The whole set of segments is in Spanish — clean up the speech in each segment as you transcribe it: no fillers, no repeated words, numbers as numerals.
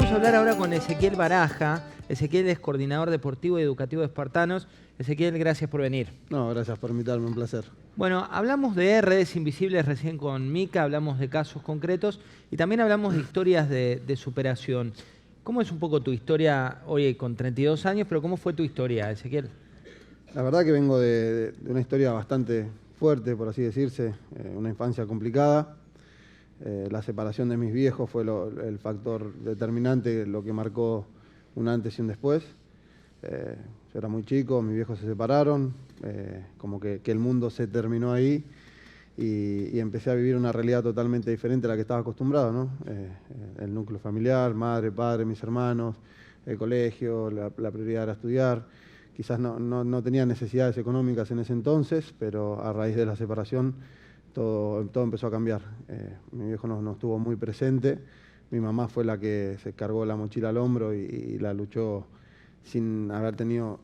Vamos a hablar ahora con Ezequiel Baraja. Ezequiel es coordinador deportivo y educativo de Espartanos. Ezequiel, gracias por venir. No, gracias por invitarme, un placer. Bueno, hablamos de redes invisibles recién con Mica, hablamos de casos concretos y también hablamos de historias de superación. ¿Cómo es un poco tu historia hoy con 32 años, pero cómo fue tu historia, Ezequiel? La verdad que vengo de una historia bastante fuerte, por así decirse, una infancia complicada. La separación de mis viejos fue el factor determinante, lo que marcó un antes y un después. Yo era muy chico, mis viejos se separaron, como que el mundo se terminó ahí y empecé a vivir una realidad totalmente diferente a la que estaba acostumbrado, ¿no? El núcleo familiar, madre, padre, mis hermanos, el colegio, la prioridad era estudiar. Quizás no tenía necesidades económicas en ese entonces, pero a raíz de la separación todo empezó a cambiar. Mi viejo no estuvo muy presente, mi mamá fue la que se cargó la mochila al hombro y la luchó sin haber tenido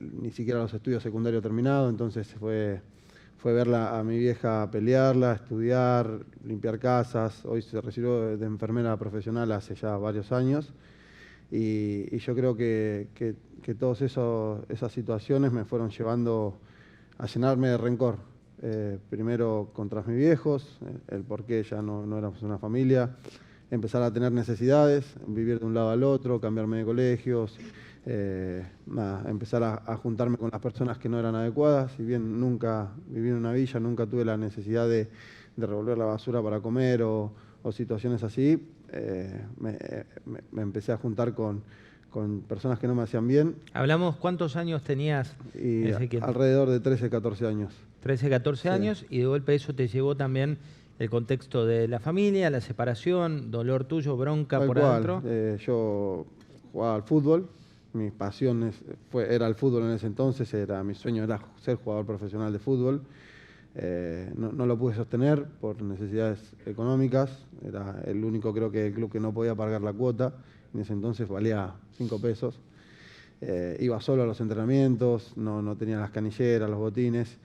ni siquiera los estudios secundarios terminados, entonces fue verla a mi vieja pelearla, estudiar, limpiar casas. Hoy se recibió de enfermera profesional hace ya varios años y yo creo que todas esas situaciones me fueron llevando a llenarme de rencor. Primero contra mis viejos, el por qué ya no éramos una familia, empezar a tener necesidades, vivir de un lado al otro, cambiarme de colegios, empezar a juntarme con las personas que no eran adecuadas. Si bien nunca viví en una villa, nunca tuve la necesidad de revolver la basura para comer o situaciones así, me empecé a juntar con personas que no me hacían bien. Hablamos, ¿cuántos años tenías, Ezequiel? Alrededor de 13, 14 años. 13, 14 años, y de golpe eso te llevó también el contexto de la familia, la separación, dolor tuyo, bronca por adentro. Yo jugaba al fútbol, mi pasión era el fútbol en ese entonces, mi sueño era ser jugador profesional de fútbol. No lo pude sostener por necesidades económicas, era el único, creo que el club que no podía pagar la cuota, en ese entonces valía 5 pesos. Iba solo a los entrenamientos, no tenía las canilleras, los botines,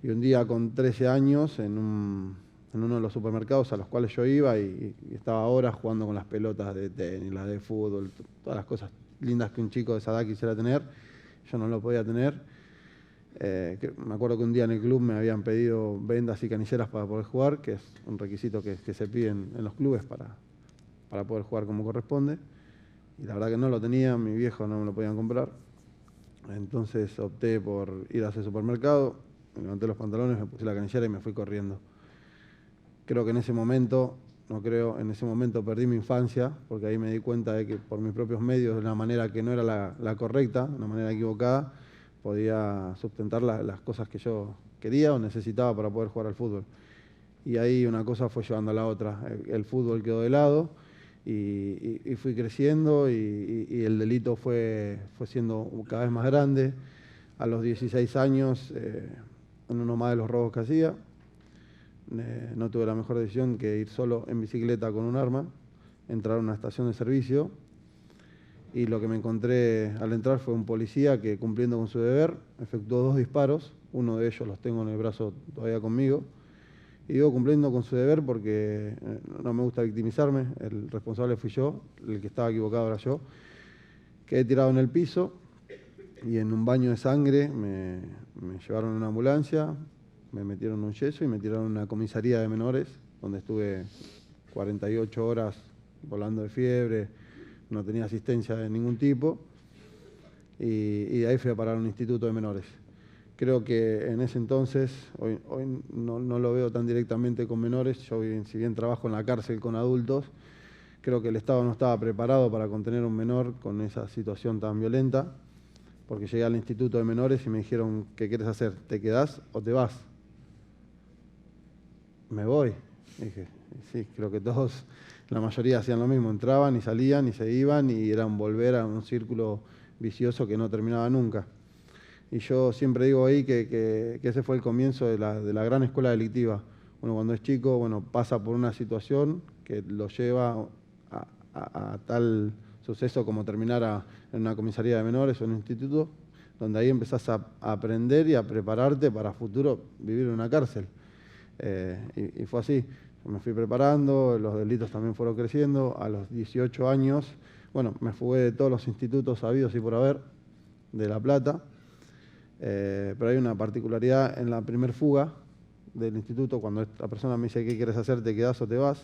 y un día con 13 años en uno de los supermercados a los cuales yo iba y estaba horas jugando con las pelotas de tenis, las de fútbol, todas las cosas lindas que un chico de esa edad quisiera tener, yo no lo podía tener. Me acuerdo que un día en el club me habían pedido vendas y canilleras para poder jugar, que es un requisito que se piden en los clubes para poder jugar como corresponde. Y la verdad que no lo tenía, mi viejo no me lo podían comprar. Entonces opté por ir a ese supermercado, me levanté los pantalones, me puse la canillera y me fui corriendo. Creo que en ese momento perdí mi infancia, porque ahí me di cuenta de que por mis propios medios, de una manera que no era la correcta, de una manera equivocada, podía sustentar las cosas que yo quería o necesitaba para poder jugar al fútbol. Y ahí una cosa fue llevando a la otra. El fútbol quedó de lado y fui creciendo y el delito fue siendo cada vez más grande. A los 16 años, en uno más de los robos que hacía, no tuve la mejor decisión que ir solo en bicicleta con un arma, entrar a una estación de servicio, y lo que me encontré al entrar fue un policía que, cumpliendo con su deber, efectuó 2 disparos, uno de ellos los tengo en el brazo todavía conmigo, y digo cumpliendo con su deber porque no me gusta victimizarme, el responsable fui yo, el que estaba equivocado era yo. Quedé tirado en el piso y en un baño de sangre me llevaron a una ambulancia, me metieron un yeso y me tiraron a una comisaría de menores, donde estuve 48 horas volando de fiebre, no tenía asistencia de ningún tipo, y de ahí fui a parar a un instituto de menores. Creo que en ese entonces, hoy no lo veo tan directamente con menores, yo si bien trabajo en la cárcel con adultos, creo que el Estado no estaba preparado para contener a un menor con esa situación tan violenta, porque llegué al instituto de menores y me dijeron, ¿qué quieres hacer? ¿Te quedás o te vas? Me voy. Dije, sí, creo que todos, la mayoría hacían lo mismo, entraban y salían y se iban y era volver a un círculo vicioso que no terminaba nunca. Y yo siempre digo ahí que ese fue el comienzo de la gran escuela delictiva. Uno cuando es chico, bueno, pasa por una situación que lo lleva a tal suceso como terminar en una comisaría de menores o en un instituto, donde ahí empezás a aprender y a prepararte para futuro vivir en una cárcel. Y fue así, me fui preparando, los delitos también fueron creciendo. A los 18 años, Bueno, me fugué de todos los institutos habidos y por haber de La Plata, pero hay una particularidad en la primer fuga del instituto, cuando la persona me dice qué quieres hacer, te quedás o te vas,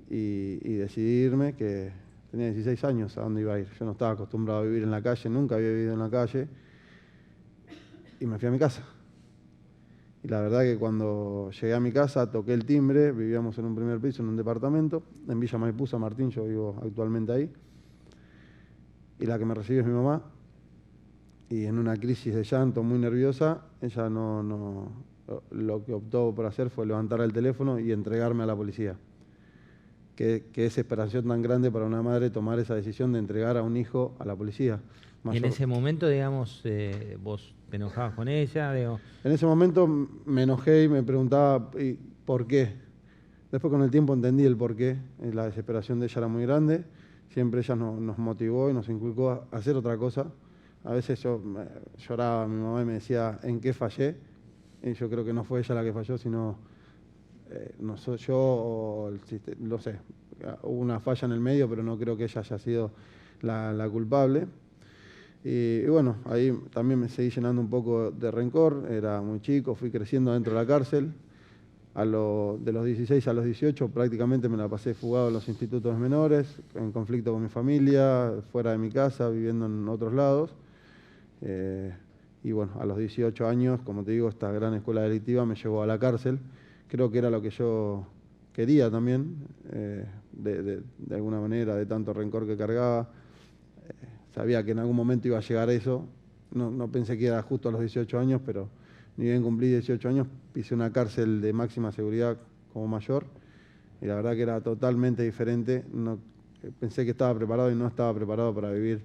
y decidí irme, que tenía 16 años, ¿a dónde iba a ir? Yo no estaba acostumbrado a vivir en la calle, nunca había vivido en la calle, y me fui a mi casa. Y la verdad que cuando llegué a mi casa, toqué el timbre, vivíamos en un primer piso, en un departamento, en Villa Maipú, San Martín, yo vivo actualmente ahí, y la que me recibe es mi mamá, y en una crisis de llanto muy nerviosa, ella lo que optó por hacer fue levantar el teléfono y entregarme a la policía. Qué desesperación tan grande para una madre tomar esa decisión de entregar a un hijo a la policía. Y en ese momento, digamos, vos te enojabas con ella, digo. En ese momento me enojé y me preguntaba por qué. Después con el tiempo entendí el por qué. La desesperación de ella era muy grande. Siempre ella nos motivó y nos inculcó a hacer otra cosa. A veces yo lloraba a mi mamá y me decía en qué fallé. Y yo creo que no fue ella la que falló, sino no soy yo o el sistema, no sé. Hubo una falla en el medio, pero no creo que ella haya sido la culpable. Y bueno, ahí también me seguí llenando un poco de rencor. Era muy chico, fui creciendo dentro de la cárcel. De los 16 a los 18 prácticamente me la pasé fugado en los institutos menores, en conflicto con mi familia, fuera de mi casa, viviendo en otros lados. Y bueno, a los 18 años, como te digo, esta gran escuela delictiva me llevó a la cárcel. Creo que era lo que yo quería también, de alguna manera, de tanto rencor que cargaba. Sabía que en algún momento iba a llegar a eso. No pensé que era justo a los 18 años, pero ni bien cumplí 18 años, pisé una cárcel de máxima seguridad como mayor. Y la verdad que era totalmente diferente. Pensé que estaba preparado y no estaba preparado para vivir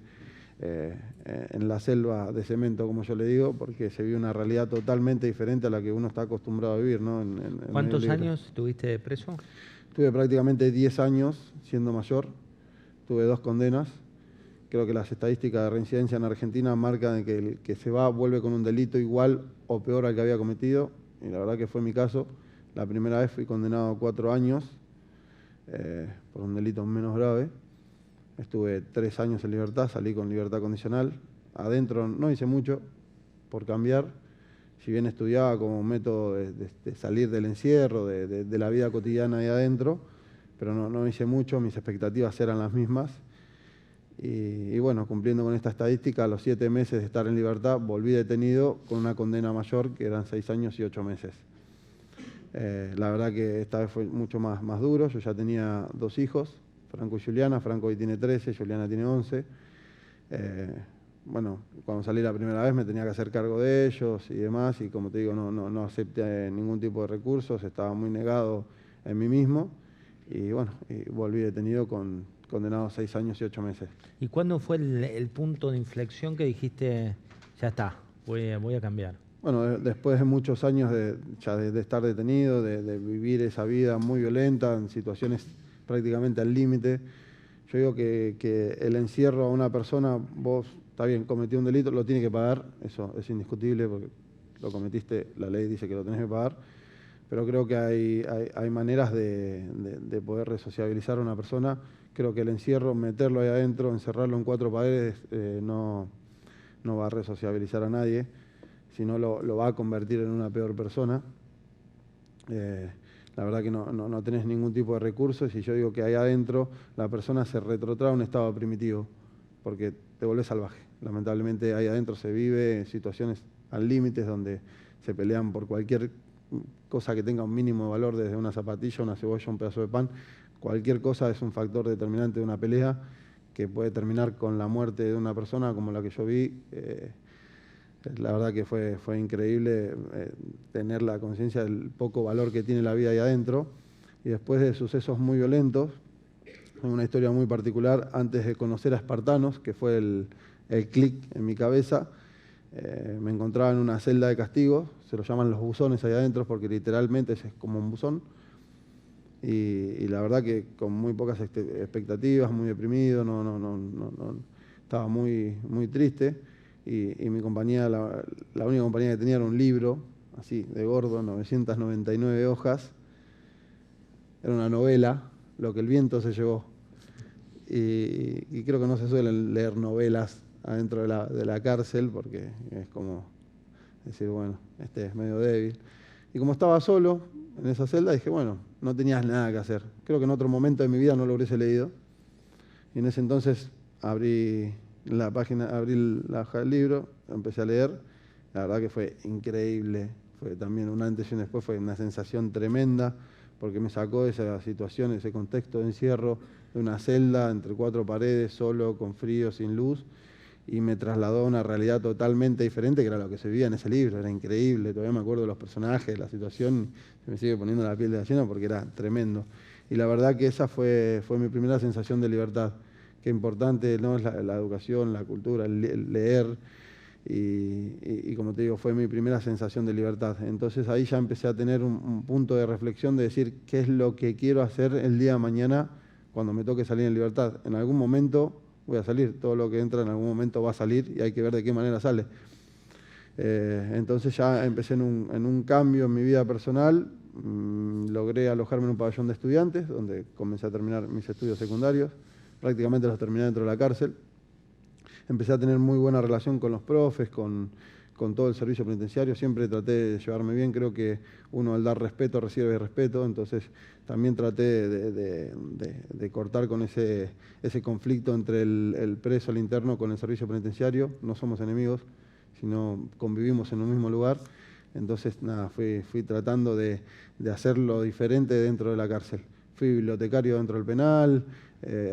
en la selva de cemento, como yo le digo, porque se vive una realidad totalmente diferente a la que uno está acostumbrado a vivir, ¿no? ¿Cuántos años estuviste preso? Tuve prácticamente 10 años siendo mayor. Tuve 2 condenas. Creo que las estadísticas de reincidencia en Argentina marcan que el que se va vuelve con un delito igual o peor al que había cometido. Y la verdad que fue mi caso. La primera vez fui condenado a 4 años por un delito menos grave. Estuve 3 años en libertad, salí con libertad condicional. Adentro no hice mucho por cambiar. Si bien estudiaba como método de salir del encierro, de la vida cotidiana ahí adentro, pero no hice mucho, mis expectativas eran las mismas. Y bueno, cumpliendo con esta estadística, a los 7 meses de estar en libertad, volví detenido con una condena mayor, que eran 6 años y 8 meses. La verdad que esta vez fue mucho más duro. Yo ya tenía 2 hijos, Franco y Juliana. Franco hoy tiene 13, Juliana tiene 11. Bueno, cuando salí la primera vez me tenía que hacer cargo de ellos y demás, y como te digo, no acepté ningún tipo de recursos, estaba muy negado en mí mismo, y bueno, y volví detenido condenado a 6 años y 8 meses. ¿Y cuándo fue el punto de inflexión que dijiste, ya está, voy a cambiar? Bueno, después de muchos años de estar detenido, de vivir esa vida muy violenta, en situaciones prácticamente al límite, yo digo que el encierro a una persona, vos, está bien, cometió un delito, lo tiene que pagar, eso es indiscutible porque lo cometiste, la ley dice que lo tenés que pagar, pero creo que hay maneras de poder resociabilizar a una persona. Creo que el encierro, meterlo ahí adentro, encerrarlo en 4 paredes, no va a resociabilizar a nadie, sino lo va a convertir en una peor persona. La verdad que no tenés ningún tipo de recursos, y yo digo que ahí adentro la persona se retrotrae a un estado primitivo, porque te volvés salvaje. Lamentablemente ahí adentro se vive en situaciones al límite donde se pelean por cualquier cosa que tenga un mínimo de valor, desde una zapatilla, una cebolla, un pedazo de pan. Cualquier cosa es un factor determinante de una pelea que puede terminar con la muerte de una persona, como la que yo vi. La verdad que fue increíble tener la conciencia del poco valor que tiene la vida ahí adentro. Y después de sucesos muy violentos, una historia muy particular, antes de conocer a Espartanos, que fue el clic en mi cabeza, me encontraba en una celda de castigo, se lo llaman los buzones ahí adentro porque literalmente es como un buzón. Y la verdad que con muy pocas expectativas, muy deprimido, estaba muy triste. Y mi compañía, la única compañía que tenía era un libro, así de gordo, 999 hojas. Era una novela, Lo que el viento se llevó. y creo que no se suelen leer novelas adentro de la cárcel porque es como decir, bueno, este es medio débil. Y como estaba solo en esa celda, dije, bueno, no tenías nada que hacer. Creo que en otro momento de mi vida no lo hubiese leído. Y en ese entonces abrí la página, abrí la hoja del libro, empecé a leer. La verdad que fue increíble. Fue también un antes y un después, fue una sensación tremenda, porque me sacó de esa situación, ese contexto de encierro, de una celda entre 4 paredes, solo, con frío, sin luz, y me trasladó a una realidad totalmente diferente, que era lo que se vivía en ese libro. Era increíble, todavía me acuerdo de los personajes, de la situación, se me sigue poniendo la piel de gallina porque era tremendo. Y la verdad que esa fue mi primera sensación de libertad. Qué importante, ¿no?, es la educación, la cultura, el leer. Y como te digo, fue mi primera sensación de libertad. Entonces ahí ya empecé a tener un punto de reflexión de decir qué es lo que quiero hacer el día de mañana cuando me toque salir en libertad. En algún momento voy a salir, todo lo que entra en algún momento va a salir y hay que ver de qué manera sale. Entonces ya empecé en un cambio en mi vida personal. Logré alojarme en un pabellón de estudiantes, donde comencé a terminar mis estudios secundarios. Prácticamente los terminé dentro de la cárcel. Empecé a tener muy buena relación con los profes, con todo el servicio penitenciario. Siempre traté de llevarme bien. Creo que uno al dar respeto recibe respeto. Entonces también traté de cortar con ese conflicto entre el preso, el interno, con el servicio penitenciario. No somos enemigos, sino convivimos en un mismo lugar. Entonces, nada, fui tratando de hacerlo diferente dentro de la cárcel. Fui bibliotecario dentro del penal,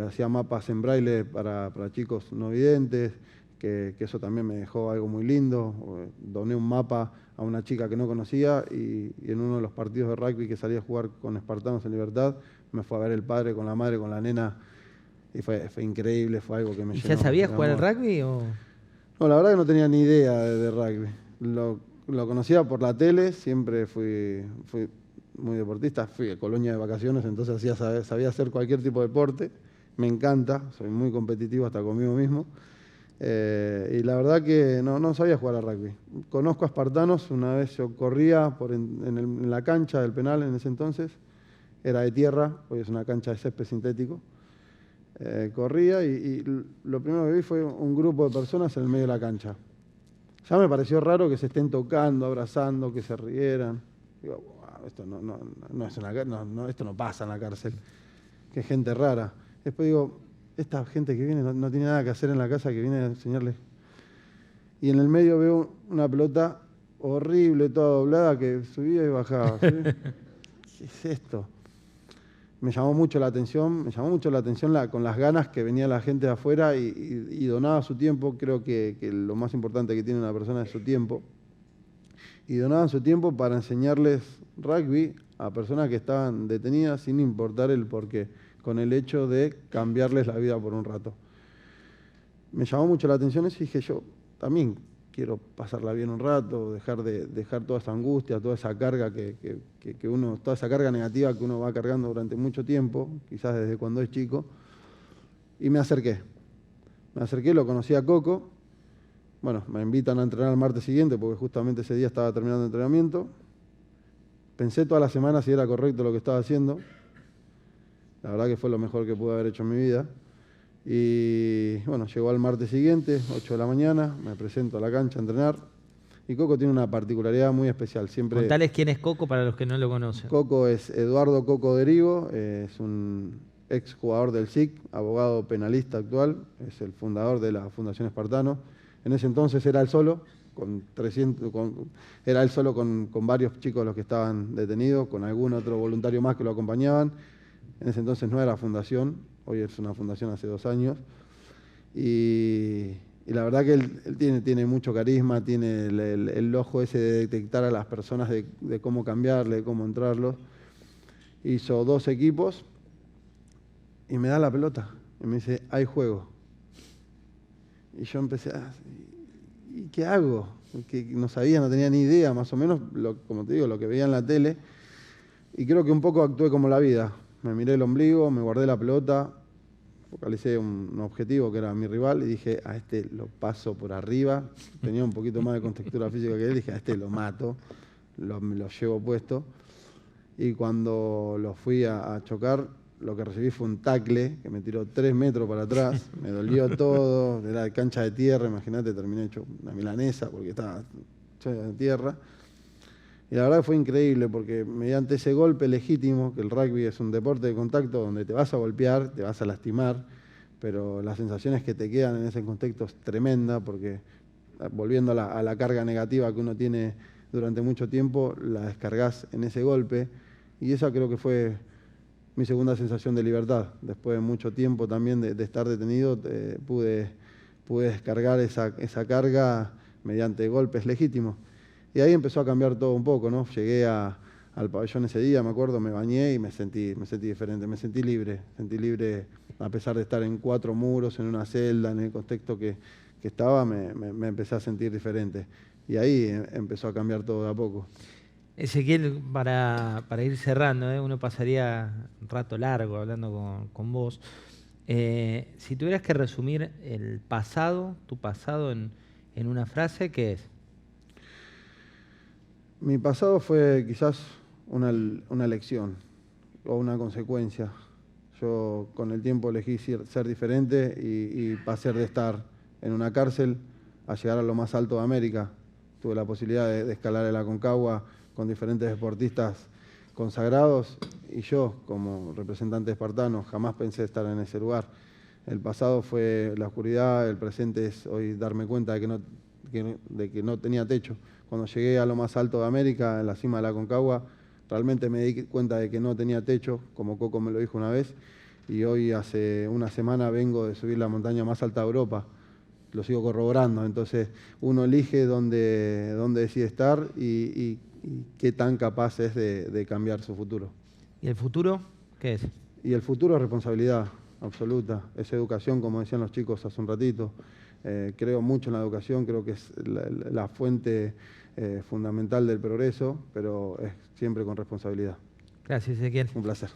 hacía mapas en braille para chicos no videntes, que eso también me dejó algo muy lindo. Doné un mapa a una chica que no conocía y en uno de los partidos de rugby que salí a jugar con Espartanos en Libertad, me fue a ver el padre con la madre, con la nena, y fue increíble, fue algo que me ¿Y llenó. ya sabías jugar al rugby o...? No, la verdad que no tenía ni idea de rugby. Lo conocía por la tele, siempre fui muy deportista, fui a Colonia de vacaciones, entonces sabía hacer cualquier tipo de deporte. Me encanta, soy muy competitivo hasta conmigo mismo. Y la verdad que no sabía jugar a rugby. Conozco a Espartanos, una vez yo corría en la cancha del penal en ese entonces, era de tierra, hoy es una cancha de césped sintético. Corría y lo primero que vi fue un grupo de personas en el medio de la cancha. Ya me pareció raro que se estén tocando, abrazando, que se rieran. Digo, wow, esto esto no pasa en la cárcel. Qué gente rara. Después digo, esta gente que viene no tiene nada que hacer en la casa, que viene a enseñarles. Y en el medio veo una pelota horrible, toda doblada, que subía y bajaba. ¿Sí? ¿Qué es esto? Me llamó mucho la atención con las ganas que venía la gente de afuera y donaba su tiempo. Creo que lo más importante que tiene una persona es su tiempo. Y donaban su tiempo para enseñarles rugby a personas que estaban detenidas sin importar el porqué, con el hecho de cambiarles la vida por un rato. Me llamó mucho la atención eso y dije, yo también quiero pasarla bien un rato, dejar toda esa angustia, toda esa carga toda esa carga negativa que uno va cargando durante mucho tiempo, quizás desde cuando es chico. Y me acerqué, lo conocí a Coco. Bueno, me invitan a entrenar el martes siguiente porque justamente ese día estaba terminando el entrenamiento. Pensé toda la semana si era correcto lo que estaba haciendo. La verdad que fue lo mejor que pude haber hecho en mi vida. Y bueno, llegó al martes siguiente, 8 de la mañana, me presento a la cancha a entrenar. Y Coco tiene una particularidad muy especial. Contales quién es Coco para los que no lo conocen. Coco es Eduardo Coco Derigo, es un ex jugador del SIC, abogado penalista actual, es el fundador de la Fundación Espartano. En ese entonces era él solo, con varios chicos los que estaban detenidos, con algún otro voluntario más que lo acompañaban. En ese entonces no era fundación, hoy es una fundación hace 2 años. Y la verdad que él tiene mucho carisma, tiene el ojo ese de detectar a las personas, de cómo cambiarle, de cómo entrarlos. Hizo 2 equipos y me da la pelota y me dice, hay juego. Y yo empecé ¿y qué hago? Que no sabía, no tenía ni idea, más o menos, como te digo, lo que veía en la tele. Y creo que un poco actué como la vida. Me miré el ombligo, me guardé la pelota, focalicé un objetivo que era mi rival y dije, a este lo paso por arriba. Tenía un poquito más de contextura física que él, dije, a este lo mato, me lo llevo puesto. Y cuando lo fui a chocar, lo que recibí fue un tackle que me tiró 3 metros para atrás, me dolió todo, era de cancha de tierra, imagínate, terminé hecho una milanesa porque estaba lleno de tierra. Y la verdad fue increíble porque mediante ese golpe legítimo, que el rugby es un deporte de contacto donde te vas a golpear, te vas a lastimar, pero las sensaciones que te quedan en ese contexto es tremenda porque volviendo a la carga negativa que uno tiene durante mucho tiempo, la descargas en ese golpe y esa creo que fue mi segunda sensación de libertad. Después de mucho tiempo también de estar detenido, pude descargar esa carga mediante golpes legítimos. Y ahí empezó a cambiar todo un poco, ¿no? Llegué al pabellón ese día, me acuerdo, me bañé y me sentí diferente, me sentí libre a pesar de estar en 4 muros, en una celda, en el contexto que estaba, me empecé a sentir diferente. Y ahí empezó a cambiar todo de a poco. Ezequiel, para ir cerrando, uno pasaría un rato largo hablando con vos. Si tuvieras que resumir el pasado, tu pasado en una frase, ¿qué es? Mi pasado fue quizás una lección o una consecuencia. Yo con el tiempo elegí ser diferente y pasé de estar en una cárcel a llegar a lo más alto de América. Tuve la posibilidad de escalar el Aconcagua con diferentes deportistas consagrados y yo, como representante espartano, jamás pensé estar en ese lugar. El pasado fue la oscuridad, el presente es hoy darme cuenta de que no tenía techo. Cuando llegué a lo más alto de América, en la cima de la Aconcagua, realmente me di cuenta de que no tenía techo, como Coco me lo dijo una vez, y hoy hace una semana vengo de subir la montaña más alta de Europa. Lo sigo corroborando, entonces uno elige dónde decide estar y qué tan capaz es de cambiar su futuro. ¿Y el futuro qué es? Y el futuro es responsabilidad absoluta, es educación, como decían los chicos hace un ratito. Creo mucho en la educación, creo que es la fuente fundamental del progreso, pero es siempre con responsabilidad. Gracias, Ezequiel. Un placer.